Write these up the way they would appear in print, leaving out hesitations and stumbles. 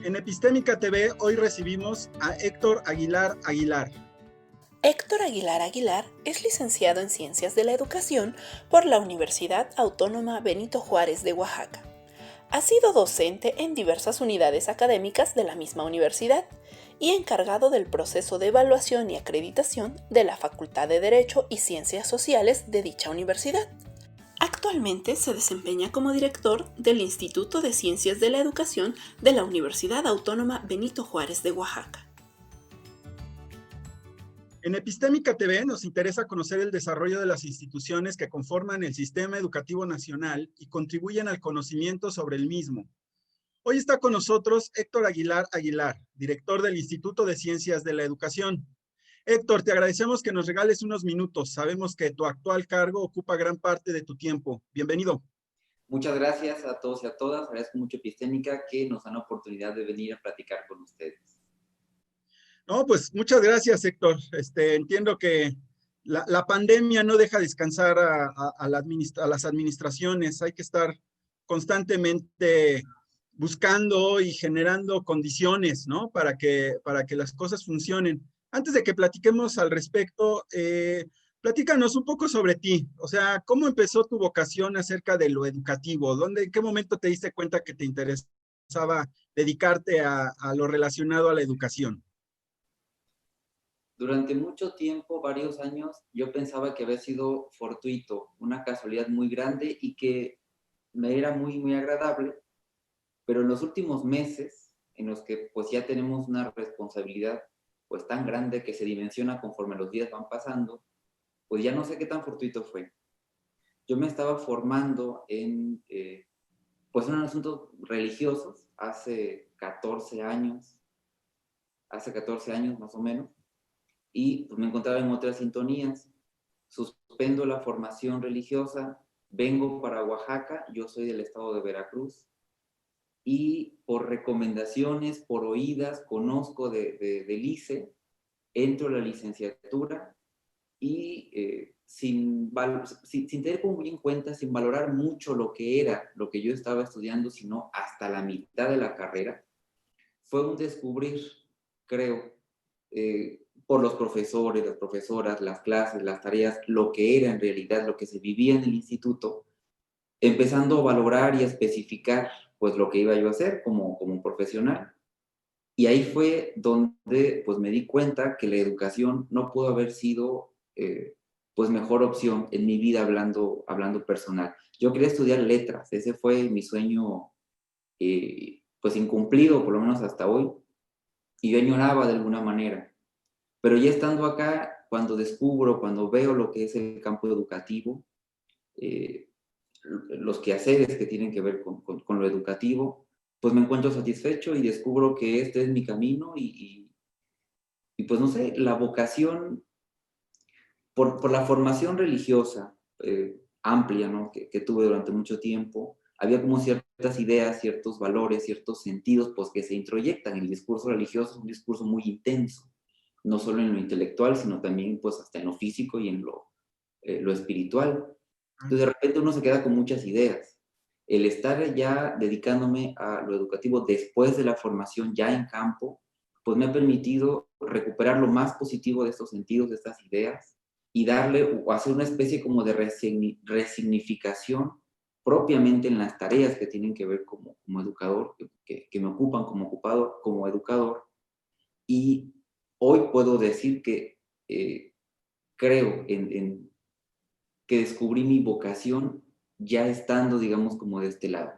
En Epistémica TV hoy recibimos a Héctor Aguilar Aguilar. Héctor Aguilar Aguilar es licenciado en Ciencias de la Educación por la Universidad Autónoma Benito Juárez de Oaxaca. Ha sido docente en diversas unidades académicas de la misma universidad y encargado del proceso de evaluación y acreditación de la Facultad de Derecho y Ciencias Sociales de dicha universidad. Actualmente se desempeña como director del Instituto de Ciencias de la Educación de la Universidad Autónoma Benito Juárez de Oaxaca. En Epistémica TV nos interesa conocer el desarrollo de las instituciones que conforman el sistema educativo nacional y contribuyen al conocimiento sobre el mismo. Hoy está con nosotros Héctor Aguilar Aguilar, director del Instituto de Ciencias de la Educación. Héctor, te agradecemos que nos regales unos minutos. Sabemos que tu actual cargo ocupa gran parte de tu tiempo. Bienvenido. Muchas gracias a todos y a todas. Agradezco mucho Epistémica que nos dan la oportunidad de venir a platicar con ustedes. No, pues muchas gracias, Héctor. Entiendo que la pandemia no deja descansar a las administraciones. Hay que estar constantemente buscando y generando condiciones, ¿no? Para que las cosas funcionen. Antes de que platiquemos al respecto, platícanos un poco sobre ti. O sea, ¿cómo empezó tu vocación acerca de lo educativo? ¿En qué momento te diste cuenta que te interesaba dedicarte a lo relacionado a la educación? Durante mucho tiempo, varios años, yo pensaba que había sido fortuito, una casualidad muy grande y que me era muy, muy agradable, pero en los últimos meses, en los que pues ya tenemos una responsabilidad pues tan grande que se dimensiona conforme los días van pasando, pues ya no sé qué tan fortuito fue. Yo me estaba formando en pues en asuntos religiosos hace 14 años más o menos, y pues me encontraba en otras sintonías. Suspendo la formación religiosa, vengo para Oaxaca, yo soy del estado de Veracruz, y por recomendaciones, por oídas, conozco del ICE, entro a la licenciatura y sin tener como muy en cuenta, sin valorar mucho lo que era, lo que yo estaba estudiando, sino hasta la mitad de la carrera, fue un descubrir, creo, por los profesores, las profesoras, las clases, las tareas, lo que era en realidad, lo que se vivía en el instituto, empezando a valorar y a especificar pues lo que iba yo a hacer como profesional. Y ahí fue donde pues me di cuenta que la educación no pudo haber sido pues mejor opción en mi vida hablando personal. Yo quería estudiar letras, ese fue mi sueño pues incumplido, por lo menos hasta hoy, y yo añoraba de alguna manera. Pero ya estando acá, cuando veo lo que es el campo educativo, los quehaceres que tienen que ver con lo educativo, pues me encuentro satisfecho y descubro que este es mi camino y pues no sé, la vocación por la formación religiosa amplia, ¿no? que tuve durante mucho tiempo, había como ciertas ideas, ciertos valores, ciertos sentidos pues que se introyectan. El discurso religioso es un discurso muy intenso, no solo en lo intelectual, sino también pues hasta en lo físico y en lo espiritual. Entonces de repente uno se queda con muchas ideas. El estar ya dedicándome a lo educativo después de la formación ya en campo, pues me ha permitido recuperar lo más positivo de estos sentidos, de estas ideas, y darle o hacer una especie como de resignificación propiamente en las tareas que tienen que ver como educador, que me ocupan como educador. Y hoy puedo decir que creo en que descubrí mi vocación ya estando, digamos, como de este lado.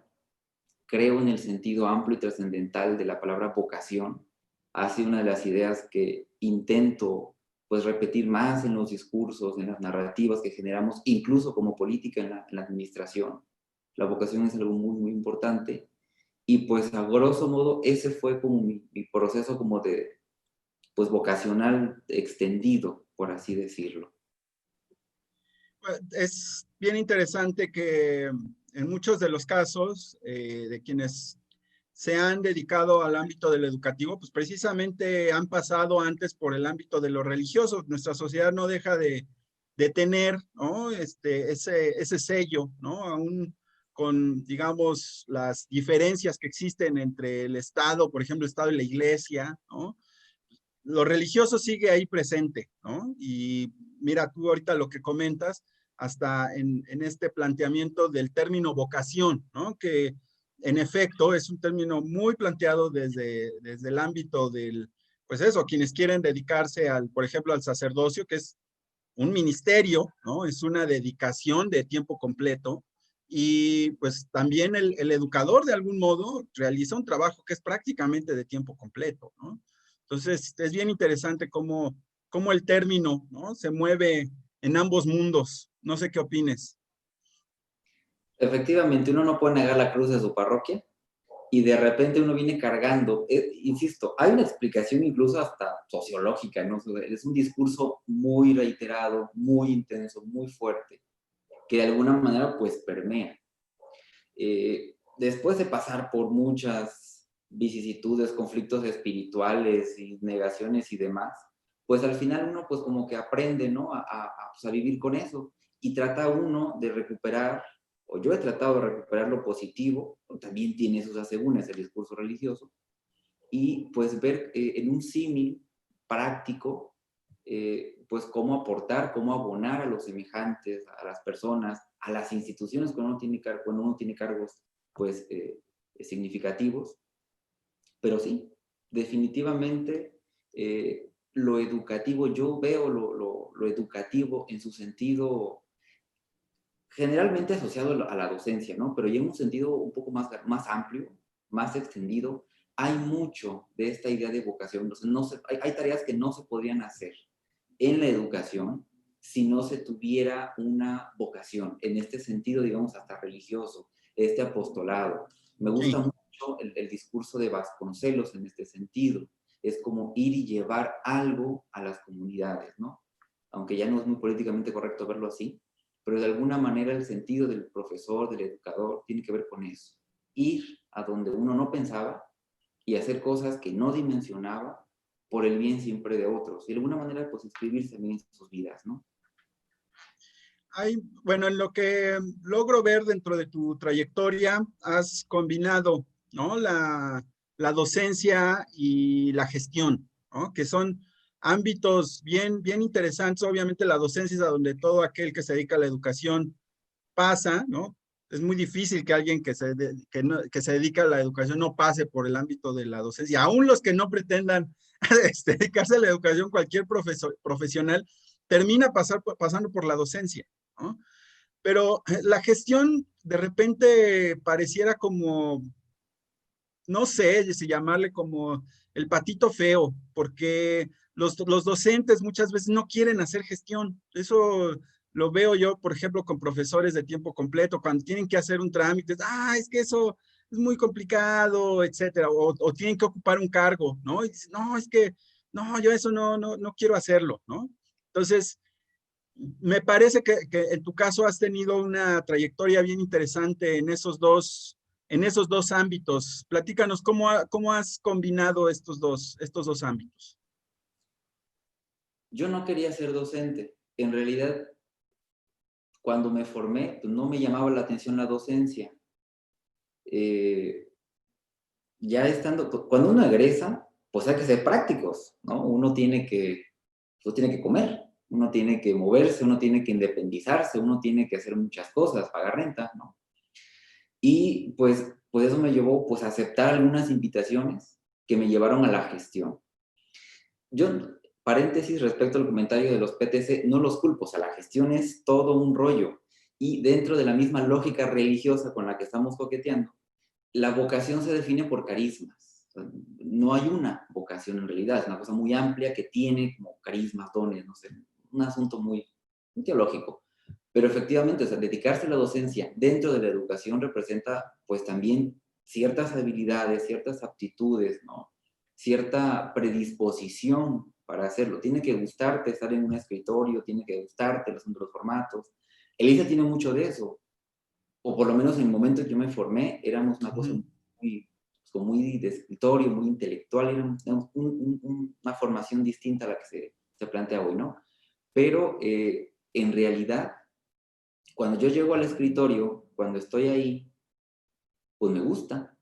Creo en el sentido amplio y trascendental de la palabra vocación. Ha sido una de las ideas que intento pues repetir más en los discursos, en las narrativas que generamos, incluso como política en la administración. La vocación es algo muy, muy importante. Y pues a grosso modo ese fue como mi proceso como de pues vocacional extendido, por así decirlo. Es bien interesante que en muchos de los casos de quienes se han dedicado al ámbito de lo educativo, pues precisamente han pasado antes por el ámbito de lo religioso. Nuestra sociedad no deja de tener, ¿no? ese sello, ¿no? Aún digamos, las diferencias que existen entre el Estado, por ejemplo, el Estado y la Iglesia, ¿no? Lo religioso sigue ahí presente, ¿no? Y mira, tú ahorita lo que comentas, hasta en este planteamiento del término vocación, ¿no? Que en efecto es un término muy planteado desde el ámbito del, pues eso, quienes quieren dedicarse al, por ejemplo, al sacerdocio, que es un ministerio, ¿no? Es una dedicación de tiempo completo. Y pues también el educador de algún modo realiza un trabajo que es prácticamente de tiempo completo, ¿no? Entonces es bien interesante cómo el término, ¿no? Se mueve en ambos mundos. No sé qué opines. Efectivamente, uno no puede negar la cruz de su parroquia y de repente uno viene cargando, insisto, hay una explicación incluso hasta sociológica, ¿no? Es un discurso muy reiterado, muy intenso, muy fuerte, que de alguna manera pues permea. Después de pasar por muchas vicisitudes, conflictos espirituales y negaciones y demás, pues al final uno pues como que aprende, ¿no? Pues, a vivir con eso y trata uno de recuperar, o yo he tratado de recuperar lo positivo, también tiene sus asegúnes el discurso religioso, y pues ver en un símil práctico, pues cómo aportar, cómo abonar a los semejantes, a las personas, a las instituciones cuando uno tiene cargos pues significativos. Pero sí, definitivamente lo educativo, yo veo lo educativo en su sentido generalmente asociado a la docencia, ¿no? Pero ya en un sentido un poco más amplio, más extendido, hay mucho de esta idea de vocación. Entonces, hay tareas que no se podrían hacer en la educación si no se tuviera una vocación, en este sentido, digamos, hasta religioso, este apostolado. Me gusta Sí. mucho el discurso de Vasconcelos en este sentido. Es como ir y llevar algo a las comunidades, ¿no? Aunque ya no es muy políticamente correcto verlo así, pero de alguna manera el sentido del profesor, del educador, tiene que ver con eso. Ir a donde uno no pensaba y hacer cosas que no dimensionaba por el bien siempre de otros. Y de alguna manera, pues, inscribirse en sus vidas, ¿no? Bueno, en lo que logro ver dentro de tu trayectoria, has combinado, ¿no? La docencia y la gestión, ¿no? Que son ámbitos bien interesantes. Obviamente la docencia es a donde todo aquel que se dedica a la educación pasa, ¿no? Es muy difícil que alguien que se dedica a la educación no pase por el ámbito de la docencia. Aún los que no pretendan dedicarse a la educación, cualquier profesional termina pasando por la docencia, ¿no? Pero la gestión de repente pareciera como, no sé si llamarle como el patito feo, porque los docentes muchas veces no quieren hacer gestión. Eso lo veo yo, por ejemplo, con profesores de tiempo completo, cuando tienen que hacer un trámite, es que eso es muy complicado, etcétera, o tienen que ocupar un cargo, ¿no? Y dicen, no, es que, no, yo eso no quiero hacerlo, ¿no? Entonces, me parece que en tu caso has tenido una trayectoria bien interesante en esos dos ámbitos. Platícanos cómo has combinado estos dos ámbitos. Yo no quería ser docente. En realidad, cuando me formé, pues no me llamaba la atención la docencia. Ya estando, cuando uno egresa, pues hay que ser prácticos, ¿no? Uno tiene que comer, uno tiene que moverse, uno tiene que independizarse, uno tiene que hacer muchas cosas, pagar renta, ¿no? Y pues eso me llevó pues a aceptar algunas invitaciones que me llevaron a la gestión. Yo, paréntesis respecto al comentario de los PTC, no los culpo, o sea, la gestión es todo un rollo. Y dentro de la misma lógica religiosa con la que estamos coqueteando, la vocación se define por carismas. O sea, no hay una vocación en realidad, es una cosa muy amplia que tiene como carismas, dones, no sé, un asunto muy teológico. Pero efectivamente, o sea, dedicarse a la docencia dentro de la educación representa pues también ciertas habilidades, ciertas aptitudes, ¿no? Cierta predisposición para hacerlo. Tiene que gustarte estar en un escritorio, tiene que gustarte los otros formatos. Elisa tiene mucho de eso, o por lo menos en el momento en que yo me formé, éramos una cosa muy de escritorio, muy intelectual, éramos una formación distinta a la que se plantea hoy, ¿no? Pero en realidad, cuando yo llego al escritorio, cuando estoy ahí, pues me gusta.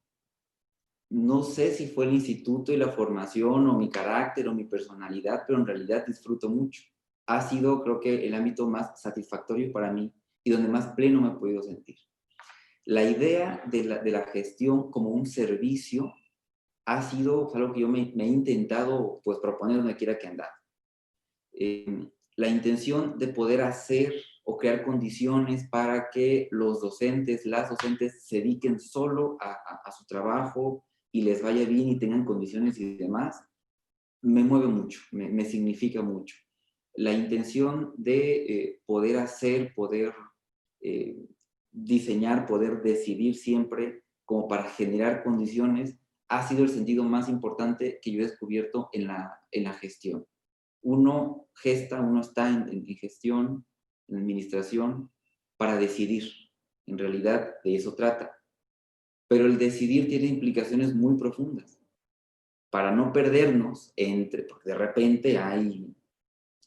No sé si fue el instituto y la formación o mi carácter o mi personalidad, pero en realidad disfruto mucho. Ha sido, creo que, el ámbito más satisfactorio para mí y donde más pleno me he podido sentir. La idea de la gestión como un servicio ha sido algo que yo me he intentado pues, proponer donde quiera que andar. La intención de poder hacer o crear condiciones para que los docentes, las docentes se dediquen solo a su trabajo y les vaya bien y tengan condiciones y demás, me mueve mucho, me significa mucho. La intención de poder hacer, poder diseñar, poder decidir siempre como para generar condiciones, ha sido el sentido más importante que yo he descubierto en la gestión. Uno gesta, uno está en gestión, en administración, para decidir. En realidad, de eso trata. Pero el decidir tiene implicaciones muy profundas. Para no perdernos porque de repente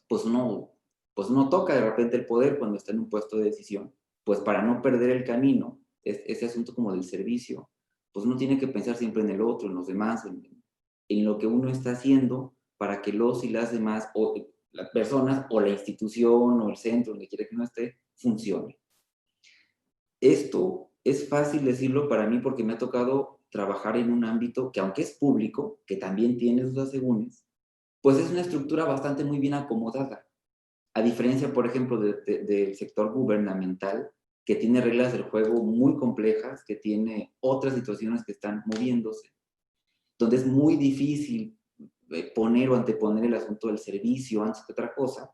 pues uno toca de repente el poder cuando está en un puesto de decisión. Pues para no perder el camino, ese asunto como del servicio, pues uno tiene que pensar siempre en el otro, en los demás, en lo que uno está haciendo para que los y las demás, o las personas, o la institución, o el centro, donde quiera que uno esté, funcione. Esto es fácil decirlo para mí porque me ha tocado trabajar en un ámbito que, aunque es público, que también tiene sus asegúnes, pues es una estructura bastante muy bien acomodada. A diferencia, por ejemplo, del sector gubernamental, que tiene reglas del juego muy complejas, que tiene otras situaciones que están moviéndose, donde es muy difícil poner o anteponer el asunto del servicio antes que otra cosa.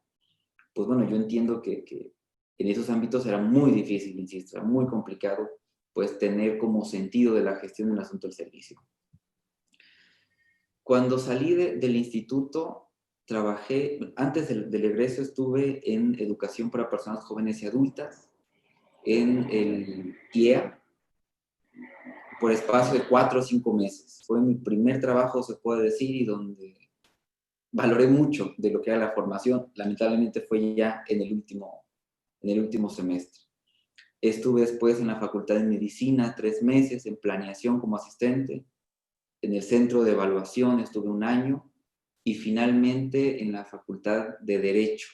Pues bueno, yo entiendo que en esos ámbitos era muy difícil, insisto, era muy complicado pues tener como sentido de la gestión del asunto del servicio. Cuando salí del instituto, trabajé, antes del egreso estuve en educación para personas jóvenes y adultas, en el IEA, por espacio de 4 o 5 meses. Fue mi primer trabajo, se puede decir, y donde valoré mucho de lo que era la formación. Lamentablemente fue ya en el último semestre. Estuve después en la Facultad de Medicina 3 meses, en planeación como asistente. En el Centro de Evaluación estuve 1 año. Y finalmente en la Facultad de Derecho,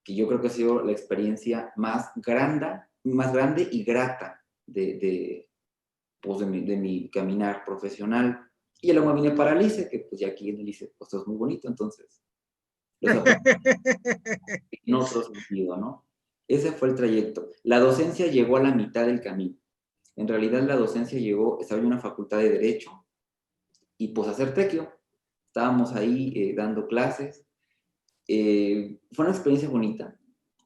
que yo creo que ha sido la experiencia más grande y grata de mi caminar profesional. Y luego me vine para el ICE, que pues ya aquí en el ICE pues es muy bonito, entonces los en otro sentido, ¿no? Ese fue el trayecto. La docencia llegó a la mitad del camino. En realidad la docencia estaba en una facultad de Derecho y pues a hacer tequio. Estábamos ahí dando clases. Fue una experiencia bonita.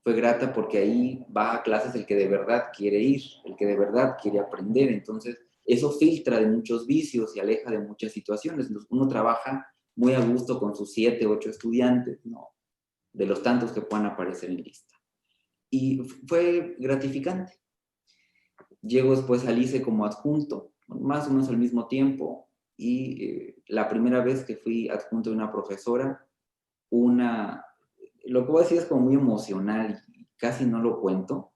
Fue grata porque ahí va a clases el que de verdad quiere ir, el que de verdad quiere aprender. Entonces, eso filtra de muchos vicios y aleja de muchas situaciones. Entonces, uno trabaja muy a gusto con sus 7, 8 estudiantes, ¿no? De los tantos que puedan aparecer en lista. Y fue gratificante. Llego después al ICE como adjunto, más o menos al mismo tiempo, y la primera vez que fui adjunto de una profesora, lo que voy a decir es como muy emocional y casi no lo cuento,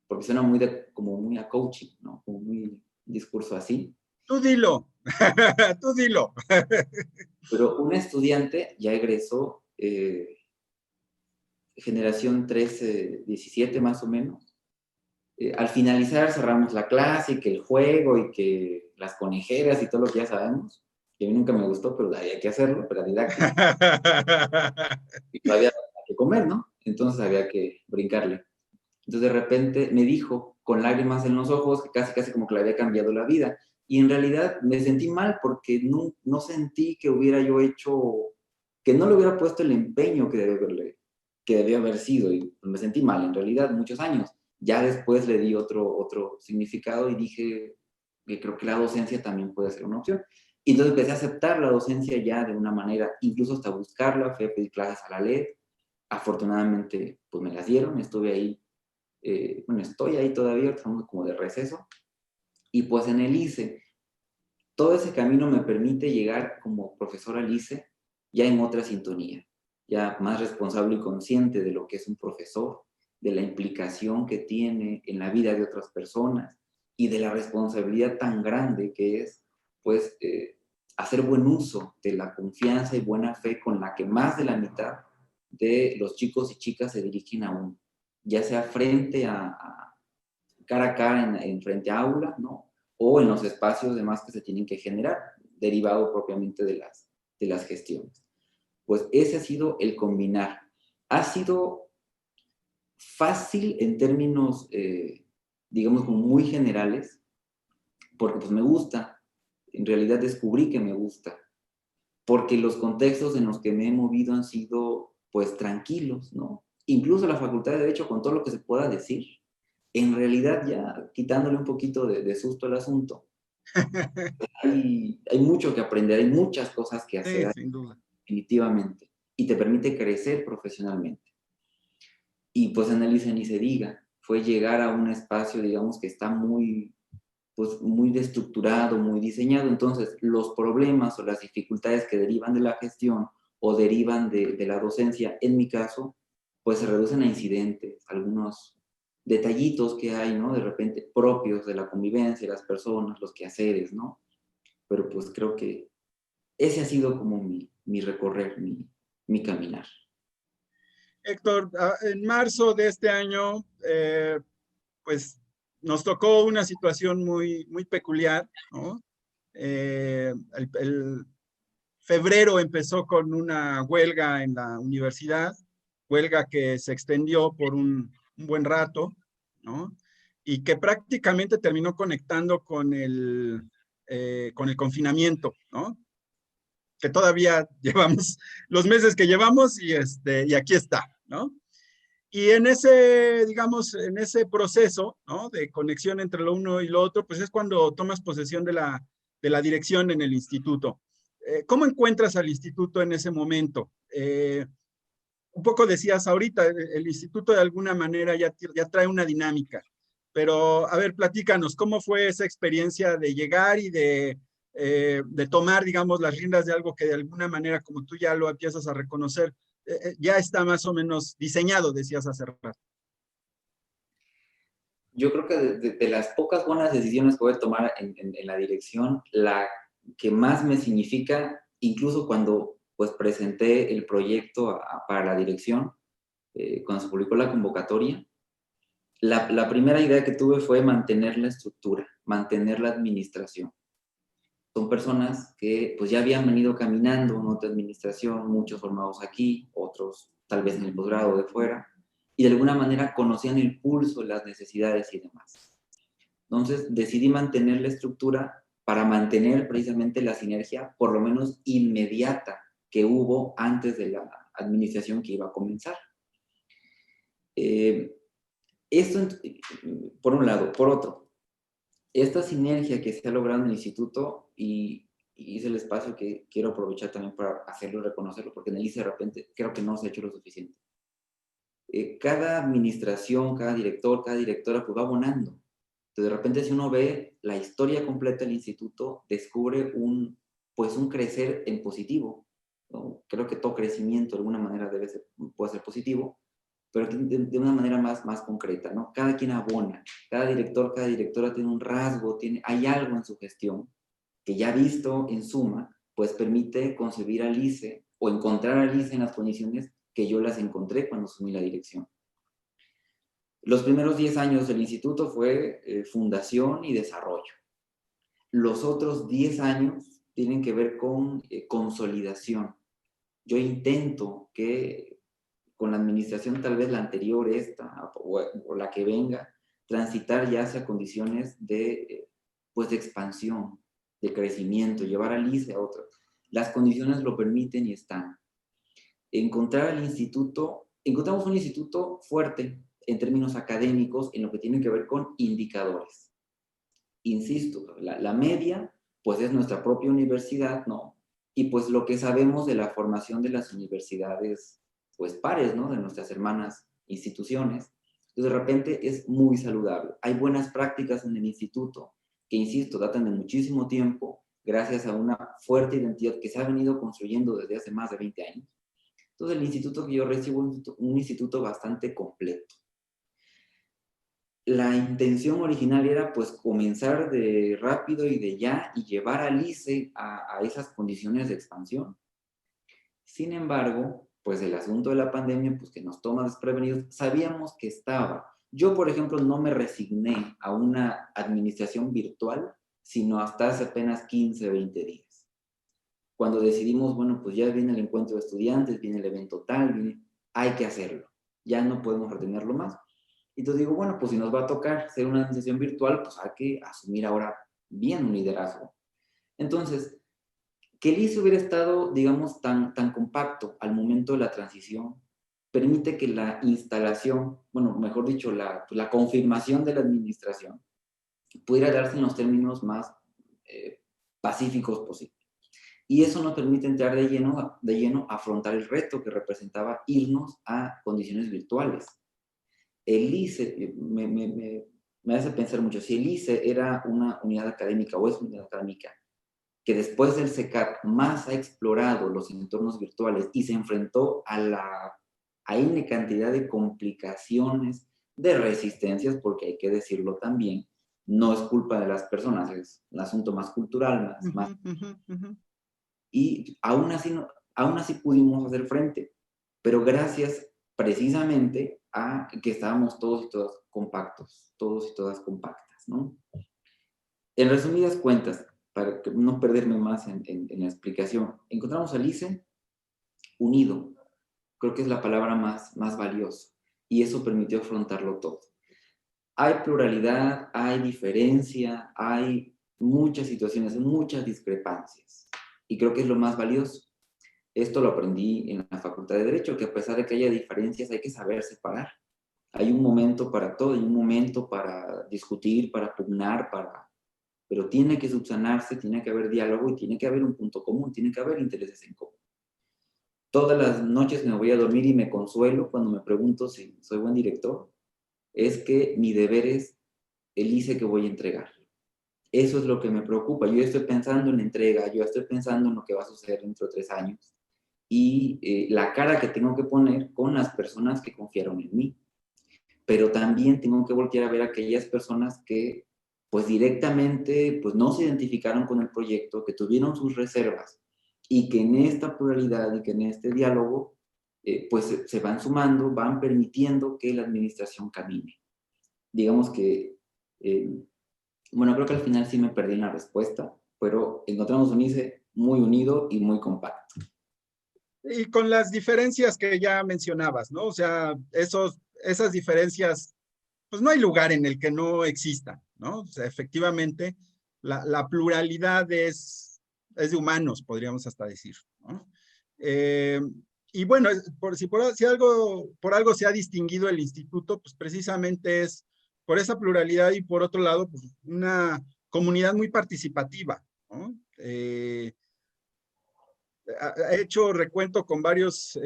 porque suena como muy a coaching, ¿no? Como muy discurso así. Tú dilo, tú dilo. Pero una estudiante ya egresó, generación 13, 17 más o menos. Al finalizar cerramos la clase y que el juego y que las conejeras y todo lo que ya sabemos, que a mí nunca me gustó, pero había que hacerlo, pero era didáctico. Y todavía había que comer, ¿no? Entonces había que brincarle. Entonces de repente me dijo, con lágrimas en los ojos, que casi como que le había cambiado la vida. Y en realidad me sentí mal porque no sentí que hubiera yo hecho, que no le hubiera puesto el empeño que debía haber sido. Y me sentí mal, en realidad, muchos años. Ya después le di otro significado y dije que creo que la docencia también puede ser una opción. Y entonces empecé a aceptar la docencia ya de una manera, incluso hasta buscarla, fui a pedir clases a la LED. Afortunadamente, pues me las dieron, estuve ahí. Estoy ahí todavía, estamos como de receso. Y pues en el ICE, todo ese camino me permite llegar como profesor al ICE ya en otra sintonía, ya más responsable y consciente de lo que es un profesor, de la implicación que tiene en la vida de otras personas, y de la responsabilidad tan grande que es, pues, hacer buen uso de la confianza y buena fe con la que más de la mitad de los chicos y chicas se dirigen a uno, ya sea frente a cara a cara en frente a aula, ¿no? O en los espacios demás que se tienen que generar, derivado propiamente de las gestiones. Pues ese ha sido el combinar. Ha sido fácil en términos, digamos, como muy generales, porque pues me gusta, en realidad descubrí que me gusta, porque los contextos en los que me he movido han sido pues tranquilos, ¿no? Incluso la Facultad de Derecho, con todo lo que se pueda decir, en realidad ya quitándole un poquito de susto al asunto, hay mucho que aprender, hay muchas cosas que Sí, hacer sin duda. definitivamente, y te permite crecer profesionalmente. Y pues en el ICE ni se diga, fue llegar a un espacio, digamos, que está muy, pues, muy destructurado, muy diseñado. Entonces, los problemas o las dificultades que derivan de la gestión o derivan de la docencia, en mi caso, pues se reducen a incidentes, algunos detallitos que hay, ¿no? De repente propios de la convivencia, las personas, los quehaceres, ¿no? Pero pues creo que ese ha sido como mi recorrer, mi caminar. Héctor, en marzo de este año, pues nos tocó una situación muy, muy peculiar, ¿no? El febrero empezó con una huelga en la universidad, huelga que se extendió por un buen rato, ¿no? Y que prácticamente terminó conectando con el confinamiento, ¿no? Que todavía llevamos los meses que llevamos y aquí está, ¿no? Y en ese, digamos, en ese proceso, ¿no? De conexión entre lo uno y lo otro, pues es cuando tomas posesión de la dirección en el instituto. ¿Cómo encuentras al instituto en ese momento? Un poco decías ahorita, el instituto de alguna manera ya trae una dinámica, pero a ver, platícanos, ¿cómo fue esa experiencia de llegar y de tomar, digamos, las riendas de algo que de alguna manera, como tú ya lo empiezas a reconocer, ya está más o menos diseñado, decías hace rato? Yo creo que de las pocas buenas decisiones que voy a tomar en la dirección, la que más me significa, incluso cuando pues presenté el proyecto para la dirección, cuando se publicó la convocatoria, la primera idea que tuve fue mantener la estructura, mantener la administración. Son personas que pues ya habían venido caminando en otra administración, muchos formados aquí, otros tal vez en el posgrado de fuera, y de alguna manera conocían el pulso, las necesidades y demás. Entonces decidí mantener la estructura para mantener precisamente la sinergia, por lo menos inmediata, que hubo antes de la administración que iba a comenzar. Esto, por un lado. Por otro, esta sinergia que se ha logrado en el instituto, y es el espacio que quiero aprovechar también para hacerlo y reconocerlo, porque en el ICE de repente creo que no se ha hecho lo suficiente. Cada administración, cada director, cada directora, pues va abonando. Entonces, de repente, si uno ve la historia completa del instituto, descubre pues un crecer en positivo, ¿no? Creo que todo crecimiento de alguna manera puede ser positivo, pero de una manera más concreta, ¿no? Cada quien abona, cada director, cada directora tiene un rasgo, hay algo en su gestión que ya visto en suma, pues permite concebir al ICE o encontrar al ICE en las condiciones que yo las encontré cuando asumí la dirección. Los primeros 10 años del instituto fue fundación y desarrollo. Los otros 10 años tienen que ver con consolidación. Yo intento que con la administración, tal vez la anterior, esta, o la que venga, transitar ya hacia condiciones pues de expansión, de crecimiento, llevar al ICE a otro. Las condiciones lo permiten y están. Encontramos un instituto fuerte en términos académicos en lo que tiene que ver con indicadores. Insisto, la media, pues es nuestra propia universidad, ¿no? Y pues lo que sabemos de la formación de las universidades, pues pares, ¿no? De nuestras hermanas instituciones. Entonces, de repente es muy saludable. Hay buenas prácticas en el instituto que, insisto, datan de muchísimo tiempo, gracias a una fuerte identidad que se ha venido construyendo desde hace más de 20 años. Entonces, el instituto que yo recibo es un instituto bastante completo. la intención original era pues comenzar de rápido y de ya y llevar al ICE a esas condiciones de expansión. Sin embargo, pues el asunto de la pandemia, pues que nos toma desprevenidos, sabíamos que estaba. Yo, por ejemplo, no me resigné a una administración virtual, sino hasta hace apenas 15, 20 días. Cuando decidimos, bueno, pues ya viene el encuentro de estudiantes, viene el evento tal, hay que hacerlo. Ya no podemos retenerlo más. Y entonces digo, bueno, pues si nos va a tocar ser una administración virtual, pues hay que asumir ahora bien un liderazgo. Entonces, que el ICE hubiera estado, digamos, tan compacto al momento de la transición, permite que la instalación, bueno, mejor dicho, la confirmación de la administración pudiera darse en los términos más pacíficos posibles. Y eso nos permite entrar de lleno a afrontar el reto que representaba irnos a condiciones virtuales. El ICE me hace pensar mucho, si el ICE era una unidad académica o es una unidad académica que después del CECAP más ha explorado los entornos virtuales y se enfrentó a N cantidad de complicaciones, de resistencias, porque hay que decirlo también, no es culpa de las personas, es un asunto más cultural, más y aún así pudimos hacer frente, pero gracias precisamente a que estábamos todos y todas compactos, todos y todas compactas, ¿no? En resumidas cuentas, para no perderme más en la explicación, encontramos al ICE unido, creo que es la palabra más valiosa, y eso permitió afrontarlo todo. Hay pluralidad, hay diferencia, hay muchas situaciones, muchas discrepancias, y creo que es lo más valioso. Esto lo aprendí en la Facultad de Derecho, que a pesar de que haya diferencias, hay que saber separar. Hay un momento para todo, hay un momento para discutir, para pugnar, pero tiene que subsanarse, tiene que haber diálogo y tiene que haber un punto común, tiene que haber intereses en común. Todas las noches me voy a dormir y me consuelo cuando me pregunto si soy buen director, es que mi deber es el ICE que voy a entregar. Eso es lo que me preocupa. Yo estoy pensando en la entrega, yo estoy pensando en lo que va a suceder dentro de 3 años y la cara que tengo que poner con las personas que confiaron en mí. Pero también tengo que voltear a ver a aquellas personas que pues directamente pues no se identificaron con el proyecto, que tuvieron sus reservas y que en esta pluralidad y que en este diálogo pues se van sumando, van permitiendo que la administración camine. Digamos que, bueno, creo que al final sí me perdí en la respuesta, pero encontramos un ICE muy unido y muy compacto. Y con las diferencias que ya mencionabas, ¿no? O sea, esas diferencias, pues no hay lugar en el que no existan, ¿no? O sea, efectivamente, la pluralidad es de humanos, podríamos hasta decir, ¿no? Y bueno, por algo se ha distinguido el instituto, pues precisamente es por esa pluralidad y por otro lado, pues una comunidad muy participativa, ¿no? Ha hecho recuento con varios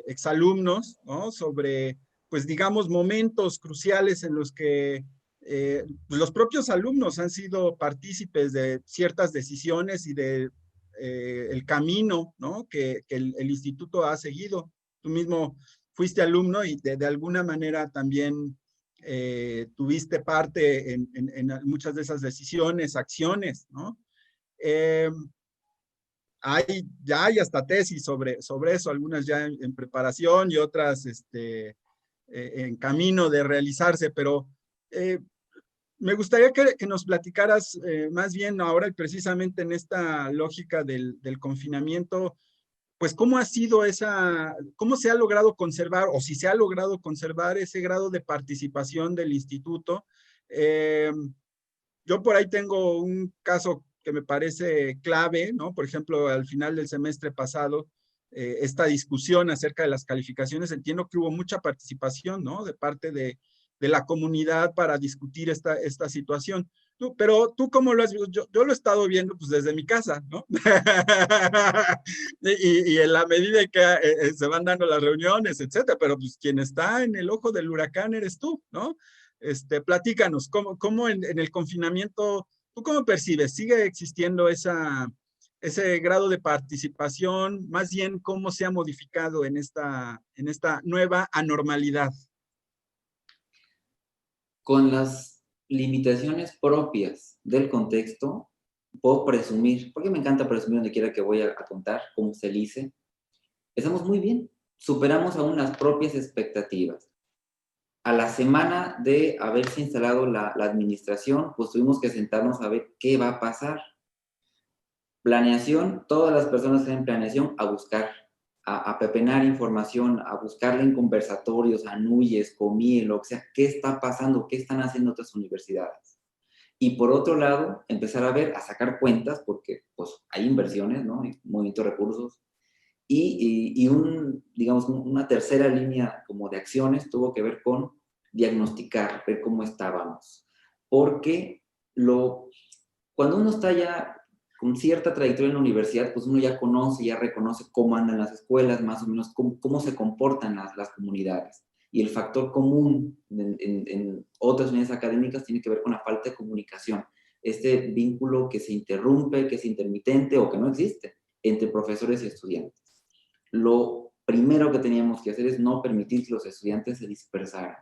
exalumnos, ¿no? Sobre, pues digamos, momentos cruciales en los que los propios alumnos han sido partícipes de ciertas decisiones y de el camino, ¿no? Que el instituto ha seguido. Tú mismo fuiste alumno y de alguna manera también tuviste parte en muchas de esas decisiones, acciones, ¿no? Ya hay hasta tesis sobre eso, algunas ya en preparación y otras en camino de realizarse, pero eh, me gustaría que nos platicaras más bien ahora y precisamente en esta lógica del confinamiento, pues cómo ha sido cómo se ha logrado conservar o si se ha logrado conservar ese grado de participación del instituto. Eh, yo por ahí tengo un caso que me parece clave, ¿no? Por ejemplo, al final del semestre pasado, esta discusión acerca de las calificaciones, entiendo que hubo mucha participación, ¿no? De parte de la comunidad para discutir esta situación. Pero tú, ¿cómo lo has visto? Yo lo he estado viendo pues desde mi casa, ¿no? y en la medida que se van dando las reuniones, etcétera, pero pues quien está en el ojo del huracán eres tú, ¿no? Platícanos, ¿cómo en el confinamiento, tú cómo percibes? ¿Sigue existiendo ese grado de participación? Más bien, ¿cómo se ha modificado en esta nueva anormalidad? Con las limitaciones propias del contexto, puedo presumir, porque me encanta presumir donde quiera que voy a contar, como se dice, estamos muy bien, superamos aún las propias expectativas. A la semana de haberse instalado la administración, pues tuvimos que sentarnos a ver qué va a pasar. Planeación, todas las personas que en planeación a buscar, a pepenar información, a buscarla en conversatorios, a Nuyes, Comiel, o sea, qué está pasando, qué están haciendo otras universidades. Y por otro lado, empezar a ver, a sacar cuentas, porque pues hay inversiones, ¿no? Hay movimiento de recursos. Y digamos, una tercera línea como de acciones tuvo que ver con diagnosticar, ver cómo estábamos. Porque cuando uno está ya con cierta trayectoria en la universidad, pues uno ya conoce, ya reconoce cómo andan las escuelas, más o menos cómo se comportan las comunidades. Y el factor común en otras unidades académicas tiene que ver con la falta de comunicación. Este vínculo que se interrumpe, que es intermitente o que no existe entre profesores y estudiantes. Lo primero que teníamos que hacer es no permitir que los estudiantes se dispersaran.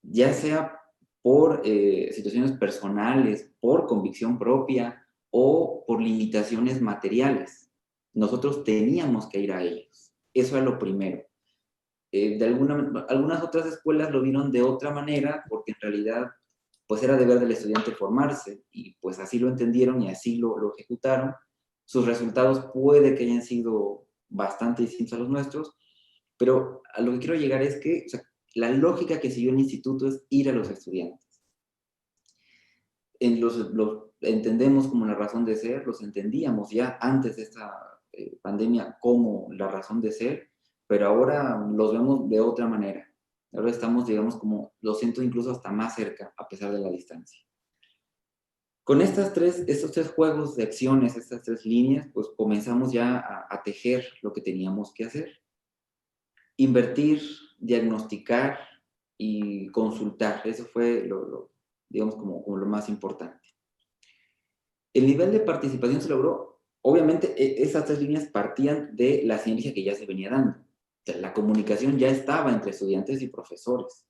Ya sea por situaciones personales, por convicción propia o por limitaciones materiales. Nosotros teníamos que ir a ellos. Eso es lo primero. Algunas otras escuelas lo vieron de otra manera porque en realidad pues era deber del estudiante formarse y pues así lo entendieron y así lo ejecutaron. Sus resultados puede que hayan sido bastante distintos a los nuestros, pero a lo que quiero llegar es que, o sea, la lógica que siguió el instituto es ir a los estudiantes. Los entendemos como la razón de ser, los entendíamos ya antes de esta pandemia como la razón de ser, pero ahora los vemos de otra manera. Ahora estamos, digamos, como, lo siento incluso hasta más cerca, a pesar de la distancia. Con estos tres juegos de acciones, estas tres líneas, pues comenzamos ya a tejer lo que teníamos que hacer. Invertir, diagnosticar y consultar. Eso fue, digamos, como lo más importante. El nivel de participación se logró. Obviamente, esas tres líneas partían de la sinergia que ya se venía dando. O sea, la comunicación ya estaba entre estudiantes y profesores.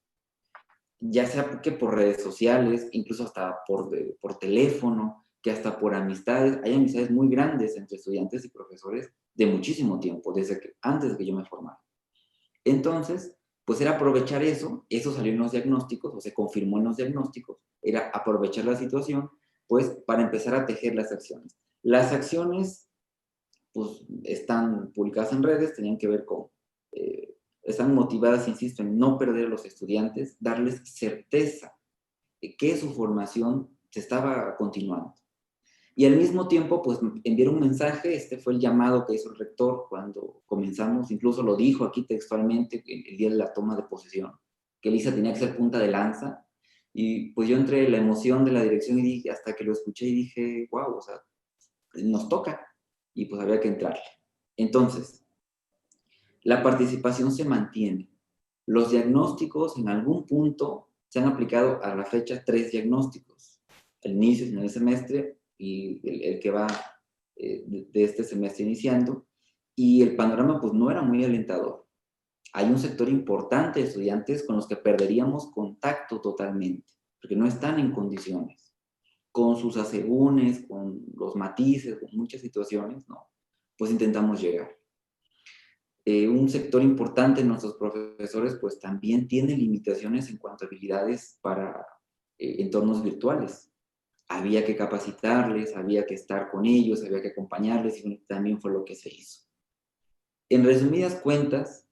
Ya sea que por redes sociales, incluso hasta por teléfono, que hasta por amistades. Hay amistades muy grandes entre estudiantes y profesores de muchísimo tiempo, antes de que yo me formara. Entonces, pues era aprovechar eso salió en los diagnósticos, o se confirmó en los diagnósticos, era aprovechar la situación, pues, para empezar a tejer las acciones. Las acciones, pues, están publicadas en redes, tenían que ver con, están motivadas, insisto, en no perder a los estudiantes, darles certeza de que su formación se estaba continuando. Y al mismo tiempo, pues enviar un mensaje, este fue el llamado que hizo el rector cuando comenzamos, incluso lo dijo aquí textualmente el día de la toma de posesión, que Elisa tenía que ser punta de lanza, y pues yo entré en la emoción de la dirección y dije, hasta que lo escuché y dije, wow, o sea, nos toca, y pues había que entrarle. Entonces, la participación se mantiene. Los diagnósticos en algún punto se han aplicado a la fecha 3 diagnósticos, el inicio del semestre y el que va de este semestre iniciando, y el panorama pues no era muy alentador. Hay un sector importante de estudiantes con los que perderíamos contacto totalmente, porque no están en condiciones, con sus asegúnes, con los matices, con muchas situaciones, ¿no? Pues intentamos llegar. Un sector importante de nuestros profesores pues también tiene limitaciones en cuanto a habilidades para entornos virtuales. Había que capacitarles, había que estar con ellos, había que acompañarles y también fue lo que se hizo. En resumidas cuentas,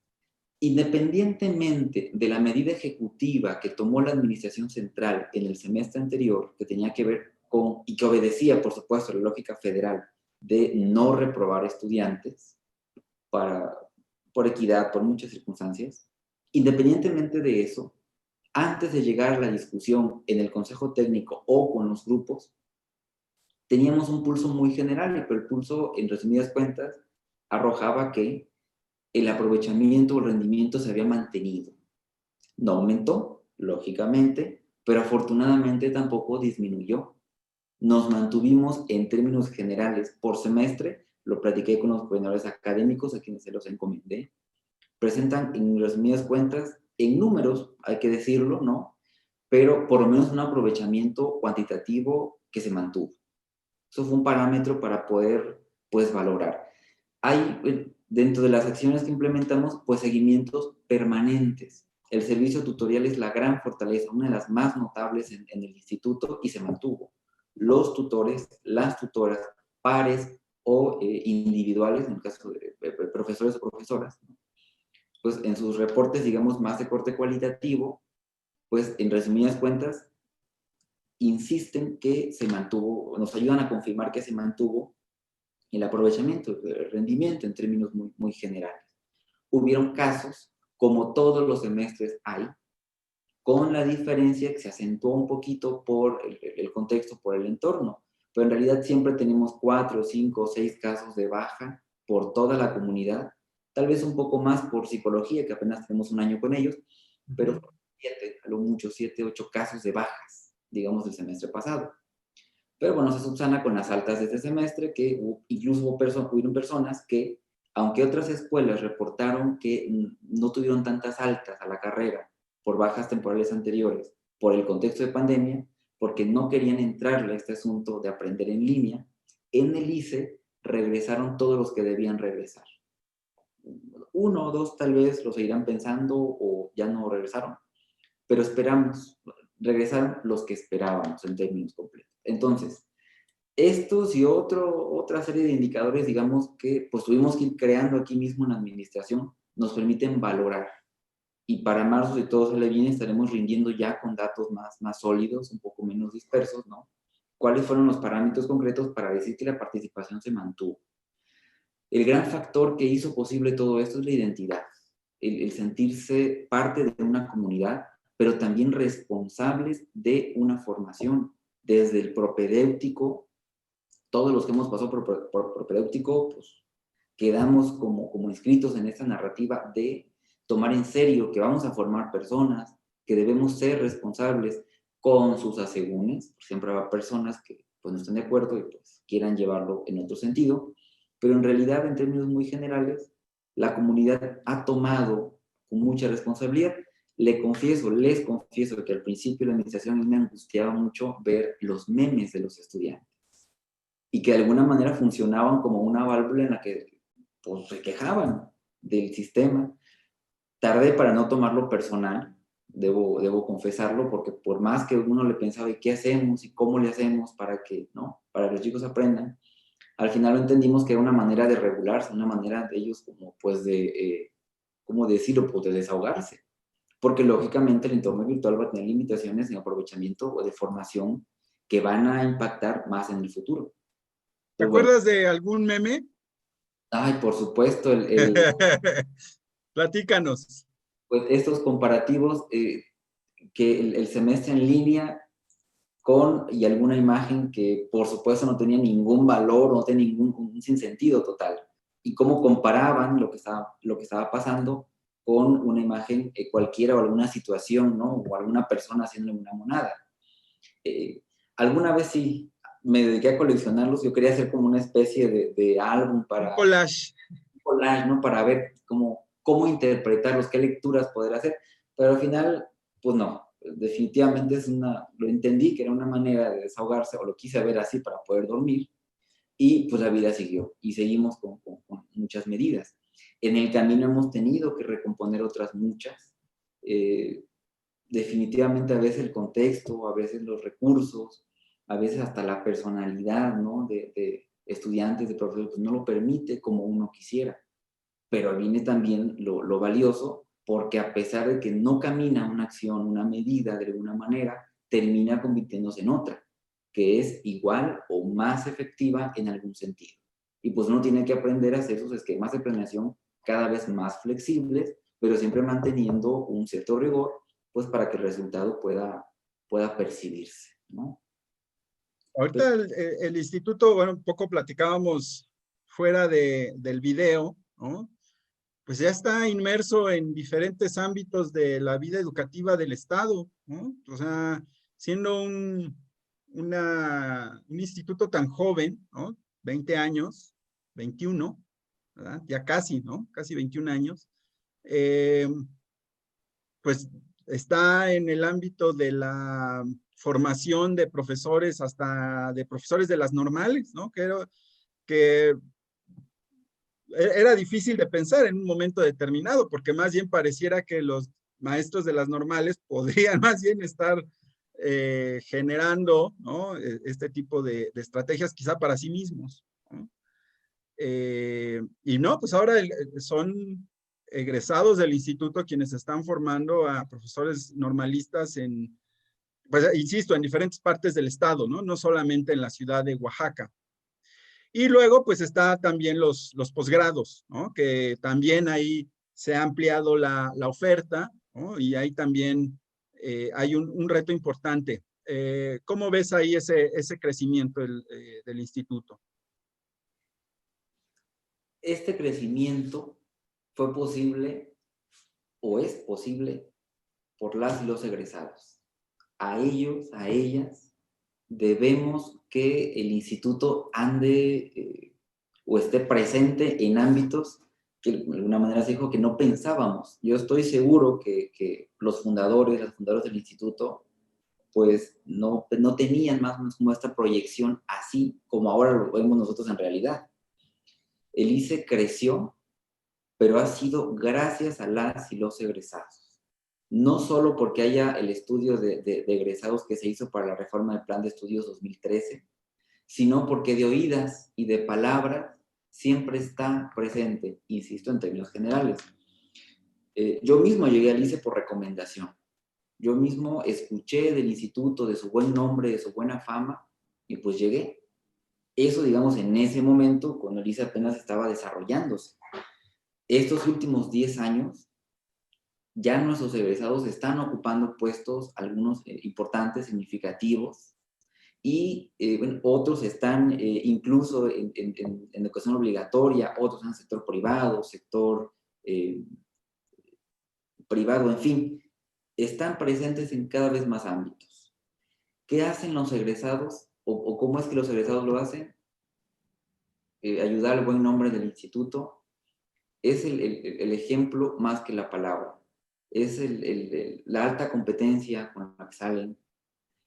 independientemente de la medida ejecutiva que tomó la administración central en el semestre anterior, que tenía que ver con, y que obedecía, por supuesto, a la lógica federal de no reprobar estudiantes por equidad, por muchas circunstancias, independientemente de eso, antes de llegar a la discusión en el consejo técnico o con los grupos, teníamos un pulso muy general, pero el pulso, en resumidas cuentas, arrojaba que el aprovechamiento o el rendimiento se había mantenido. No aumentó, lógicamente, pero afortunadamente tampoco disminuyó. Nos mantuvimos en términos generales por semestre, lo platiqué con los coordinadores académicos a quienes se los encomendé, presentan en resumidas cuentas, en números, hay que decirlo, ¿no? pero por lo menos un aprovechamiento cuantitativo que se mantuvo. Eso fue un parámetro para poder, pues, valorar. Hay, dentro de las acciones que implementamos, pues, seguimientos permanentes. El servicio tutorial es la gran fortaleza, una de las más notables en el instituto, y se mantuvo. Los tutores, las tutoras, pares o individuales, en el caso de profesores o profesoras, ¿no? Pues en sus reportes, digamos, más de corte cualitativo, pues en resumidas cuentas, insisten que se mantuvo, nos ayudan a confirmar que se mantuvo el aprovechamiento, el rendimiento en términos muy, muy generales. Hubieron casos, como todos los semestres hay, con la diferencia que se acentuó un poquito por el contexto, por el entorno, pero en realidad siempre tenemos 4, 5, 6 casos de baja por toda la comunidad, tal vez un poco más por psicología, que apenas tenemos un año con ellos, pero 7, a lo mucho 7, 8 casos de bajas, digamos, del semestre pasado. Pero bueno, se subsana con las altas de este semestre, que incluso hubieron personas que, aunque otras escuelas reportaron que no tuvieron tantas altas a la carrera por bajas temporales anteriores, por el contexto de pandemia, porque no querían entrarle a este asunto de aprender en línea, en el ICE regresaron todos los que debían regresar. 1 o 2 tal vez lo seguirán pensando o ya no regresaron, pero esperamos, regresaron los que esperábamos en términos completos. Entonces, estos y otra serie de indicadores, digamos, que pues tuvimos que ir creando aquí mismo en la administración, nos permiten valorar. Y para marzo, si todo sale bien, estaremos rindiendo ya con datos más sólidos, un poco menos dispersos, ¿no? ¿Cuáles fueron los parámetros concretos para decir que la participación se mantuvo? El gran factor que hizo posible todo esto es la identidad, el sentirse parte de una comunidad, pero también responsables de una formación, desde el propedéutico. Todos los que hemos pasado por propedéutico, pues quedamos como inscritos en esta narrativa de tomar en serio que vamos a formar personas, que debemos ser responsables con sus asegúnes. Siempre habrá personas que pues, no estén de acuerdo y pues, quieran llevarlo en otro sentido, pero en realidad, en términos muy generales, la comunidad ha tomado con mucha responsabilidad. Les confieso que al principio de la administración me angustiaba mucho ver los memes de los estudiantes y que de alguna manera funcionaban como una válvula en la que pues, se quejaban del sistema. Tardé para no tomarlo personal, debo confesarlo, porque por más que uno le pensaba, ¿y qué hacemos? ¿Y cómo le hacemos para que, no? Para que los chicos aprendan? Al final lo entendimos que era una manera de regularse, una manera de ellos como, pues, ¿cómo decirlo? Pues de desahogarse. Porque lógicamente el entorno virtual va a tener limitaciones en aprovechamiento o de formación que van a impactar más en el futuro. ¿Te Pues bueno, acuerdas de algún meme? ay, por supuesto, Platícanos. pues estos comparativos, que el semestre en línea y alguna imagen que por supuesto no tenía ningún valor, no tenía un sinsentido total. Y cómo comparaban lo que estaba pasando con una imagen cualquiera o alguna situación, ¿no? O alguna persona haciendo una monada. Alguna vez sí me dediqué a coleccionarlos. Yo quería hacer como una especie de álbum Un para collage. collage, ¿no? Para ver cómo interpretarlos, qué lecturas poder hacer, pero al final, pues no, definitivamente lo entendí que era una manera de desahogarse, o lo quise ver así para poder dormir, y pues la vida siguió, y seguimos con muchas medidas. En el camino hemos tenido que recomponer otras muchas, definitivamente a veces el contexto, a veces los recursos, a veces hasta la personalidad, ¿no? de estudiantes, de profesores, pues no lo permite como uno quisiera. Pero viene también lo valioso, porque a pesar de que no camina una acción, una medida de alguna manera, termina convirtiéndose en otra, que es igual o más efectiva en algún sentido. Y pues uno tiene que aprender a hacer sus esquemas de planeación cada vez más flexibles, pero siempre manteniendo un cierto rigor, pues para que el resultado pueda percibirse, ¿no? Pero, Ahorita el instituto, bueno, un poco platicábamos fuera del video, ¿no? Pues ya está inmerso en diferentes ámbitos de la vida educativa del Estado, ¿no? O sea, siendo un instituto tan joven, ¿no? 20 años, 21, ¿verdad? Ya casi, ¿no? Casi 21 años. Pues está en el ámbito de la formación de profesores, hasta de profesores de las normales, ¿no? Que era difícil de pensar en un momento determinado, porque más bien pareciera que los maestros de las normales podrían más bien estar generando, ¿no? Este tipo de estrategias quizá para sí mismos, ¿no? Y no, pues ahora son egresados del instituto quienes están formando a profesores normalistas en, pues insisto, en diferentes partes del estado, ¿no? No solamente en la ciudad de Oaxaca. Y luego, pues está también los posgrados, ¿no? Que también ahí se ha ampliado la oferta, ¿no? Y ahí también hay un reto importante. ¿Cómo ves ahí ese crecimiento del instituto? Este crecimiento fue posible o es posible por las y los egresados. A ellos, a ellas, debemos que el instituto ande o esté presente en ámbitos que de alguna manera se dijo que no pensábamos. Yo estoy seguro que los fundadores, los fundadores del instituto, pues no tenían más o menos como esta proyección así como ahora lo vemos nosotros en realidad. El ICE creció, pero ha sido gracias a las y los egresados. No solo porque haya el estudio de egresados que se hizo para la reforma del Plan de Estudios 2013, sino porque de oídas y de palabras siempre está presente, insisto, en términos generales. Yo mismo llegué al ICE por recomendación. Yo mismo escuché del instituto, de su buen nombre, de su buena fama, y pues llegué. Eso, digamos, en ese momento, cuando el ICE apenas estaba desarrollándose. Estos últimos 10 años, ya nuestros egresados están ocupando puestos, algunos importantes, significativos, y bueno, otros están incluso en educación obligatoria, otros en el sector privado, en fin, están presentes en cada vez más ámbitos. ¿Qué hacen los egresados o cómo es que los egresados lo hacen? Ayudar al buen nombre del instituto es el ejemplo más que la palabra. Es la alta competencia con la que salen,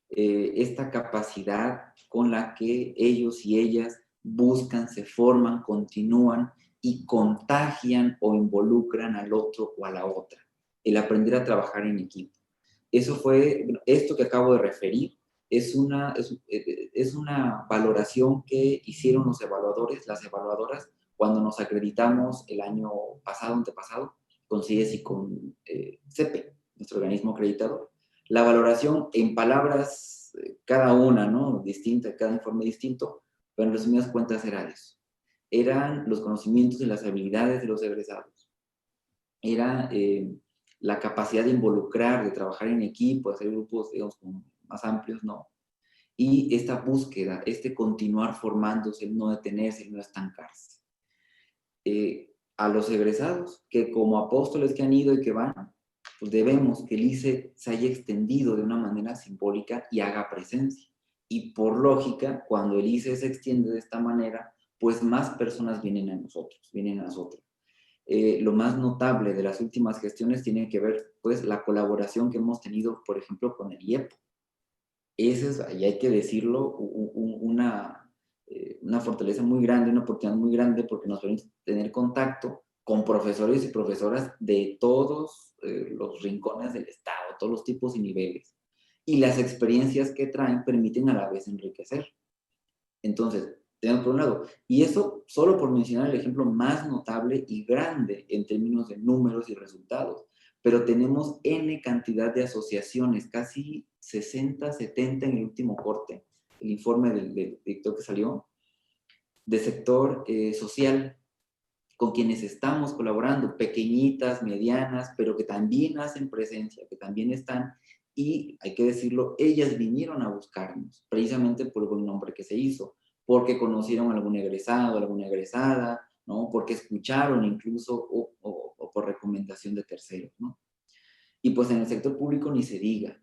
esta capacidad con la que ellos y ellas buscan, se forman, continúan y contagian o involucran al otro o a la otra. El aprender a trabajar en equipo. Eso fue, esto que acabo de referir, es una valoración que hicieron los evaluadores, las evaluadoras, cuando nos acreditamos el año pasado, antepasado, con CIES y con CEPE, nuestro organismo acreditador. La valoración en palabras, cada una, ¿no? Distinta, cada informe distinto, pero en resumidas cuentas era eso. Eran los conocimientos y las habilidades de los egresados. Era la capacidad de involucrar, de trabajar en equipo, de hacer grupos, digamos, más amplios, ¿no? Y esta búsqueda, este continuar formándose, el no detenerse, el no estancarse. A los egresados, que como apóstoles que han ido y que van, pues debemos que el ICE se haya extendido de una manera simbólica y haga presencia. Y por lógica, cuando el ICE se extiende de esta manera, pues más personas vienen a nosotros, lo más notable de las últimas gestiones tiene que ver, pues, la colaboración que hemos tenido, por ejemplo, con el IEPO. Esa es, y hay que decirlo, una fortaleza muy grande, una oportunidad muy grande, porque nos permite tener contacto con profesores y profesoras de todos los rincones del estado, todos los tipos y niveles. Y las experiencias que traen permiten a la vez enriquecer. Entonces, tenemos por un lado, y eso solo por mencionar el ejemplo más notable y grande en términos de números y resultados, pero tenemos N cantidad de asociaciones, casi 60, 70 en el último corte, el informe del director que salió, de sector social, con quienes estamos colaborando, pequeñitas, medianas, pero que también hacen presencia, que también están, y hay que decirlo, ellas vinieron a buscarnos, precisamente por el buen nombre que se hizo, porque conocieron a algún egresado, alguna egresada, ¿no? Porque escucharon incluso o por recomendación de terceros, ¿no? Y pues en el sector público ni se diga.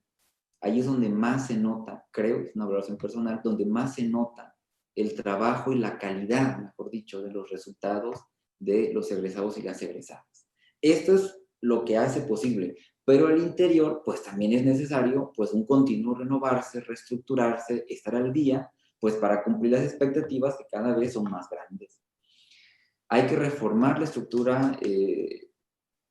Ahí es donde más se nota, creo, es una valoración personal, donde más se nota el trabajo y la calidad, mejor dicho, de los resultados de los egresados y las egresadas. Esto es lo que hace posible. Pero al interior, pues también es necesario, pues un continuo renovarse, reestructurarse, estar al día, pues para cumplir las expectativas que cada vez son más grandes. Hay que reformar la estructura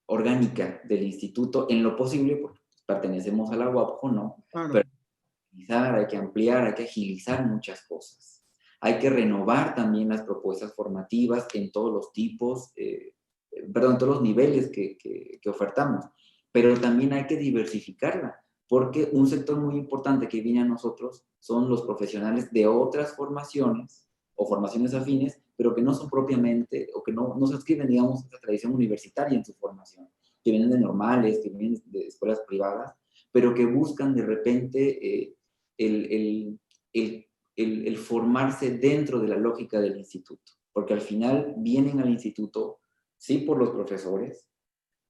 orgánica del instituto en lo posible, porque pertenecemos a la UAPJO, ¿no? Claro. Pero hay que ampliar, hay que agilizar muchas cosas. Hay que renovar también las propuestas formativas en todos los tipos, en todos los niveles que ofertamos. Pero también hay que diversificarla, porque un sector muy importante que viene a nosotros son los profesionales de otras formaciones o formaciones afines, pero que no son propiamente, o que no se adscriben, digamos, a esa tradición universitaria en su formación, que vienen de normales, que vienen de escuelas privadas, pero que buscan de repente el formarse dentro de la lógica del instituto, porque al final vienen al instituto, sí, por los profesores,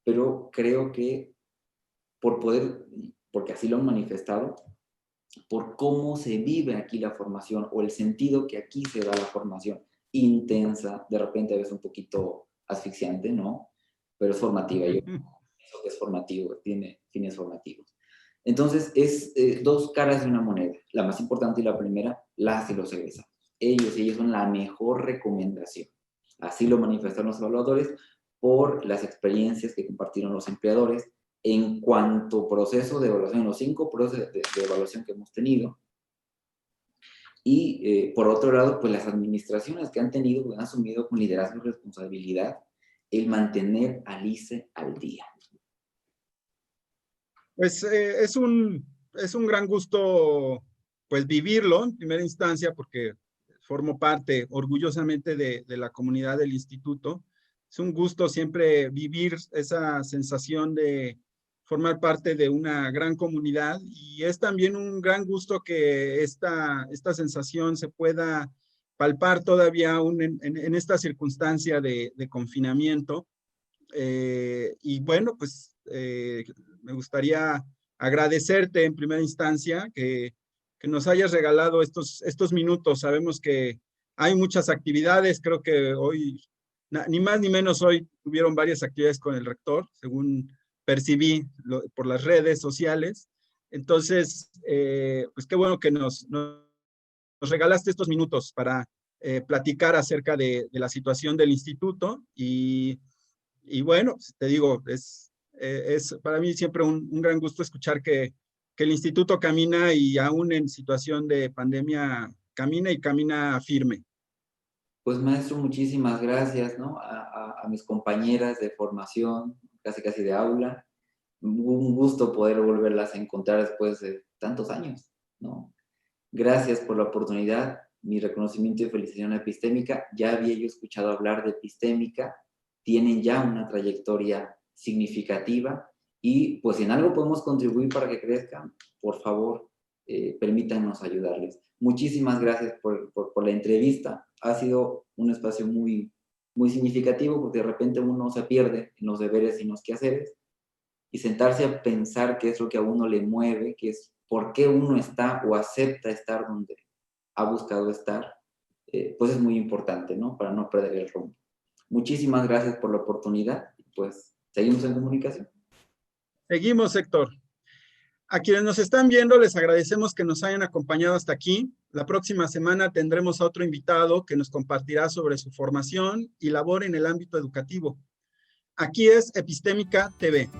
pero creo que porque así lo han manifestado, por cómo se vive aquí la formación o el sentido que aquí se da la formación, intensa, de repente a veces un poquito asfixiante, ¿no? Pero es formativa, yo pienso que es formativo, tiene fines formativos. Entonces, es dos caras de una moneda. La más importante y la primera, las y los egresados. Ellos y ellas son la mejor recomendación. Así lo manifestaron los evaluadores por las experiencias que compartieron los empleadores en cuanto proceso de evaluación, en los 5 procesos de evaluación que hemos tenido. Y por otro lado, pues las administraciones que han tenido, han asumido con liderazgo y responsabilidad el mantener al ICE al día. Pues es un gran gusto pues vivirlo en primera instancia, porque formo parte orgullosamente de la comunidad del instituto. Es un gusto siempre vivir esa sensación de formar parte de una gran comunidad, y es también un gran gusto que esta sensación se pueda palpar todavía aún en esta circunstancia de confinamiento. Y bueno, pues me gustaría agradecerte en primera instancia que nos hayas regalado estos minutos. Sabemos que hay muchas actividades, creo que hoy, ni más ni menos hoy, tuvieron varias actividades con el rector, según percibí por las redes sociales. Entonces, pues qué bueno que nos regalaste estos minutos para platicar acerca de la situación del instituto. Y bueno, te digo, es para mí siempre un gran gusto escuchar que el instituto camina, y aún en situación de pandemia camina, y camina firme. Pues maestro, muchísimas gracias, ¿no? A mis compañeras de formación, casi de aula. Un gusto poder volverlas a encontrar después de tantos años, ¿no? Gracias por la oportunidad, mi reconocimiento y felicitación a Epistémica. Ya había yo escuchado hablar de Epistémica, tienen ya una trayectoria significativa, y pues si en algo podemos contribuir para que crezcan, por favor, permítanos ayudarles. Muchísimas gracias por la entrevista. Ha sido un espacio muy, muy significativo, porque de repente uno se pierde en los deberes y en los quehaceres, y sentarse a pensar qué es lo que a uno le mueve, qué es por qué uno está o acepta estar donde ha buscado estar, pues es muy importante, ¿no? Para no perder el rumbo. Muchísimas gracias por la oportunidad, pues seguimos en comunicación. Seguimos, Héctor. A quienes nos están viendo, les agradecemos que nos hayan acompañado hasta aquí. La próxima semana tendremos a otro invitado que nos compartirá sobre su formación y labor en el ámbito educativo. Aquí es Epistémica TV.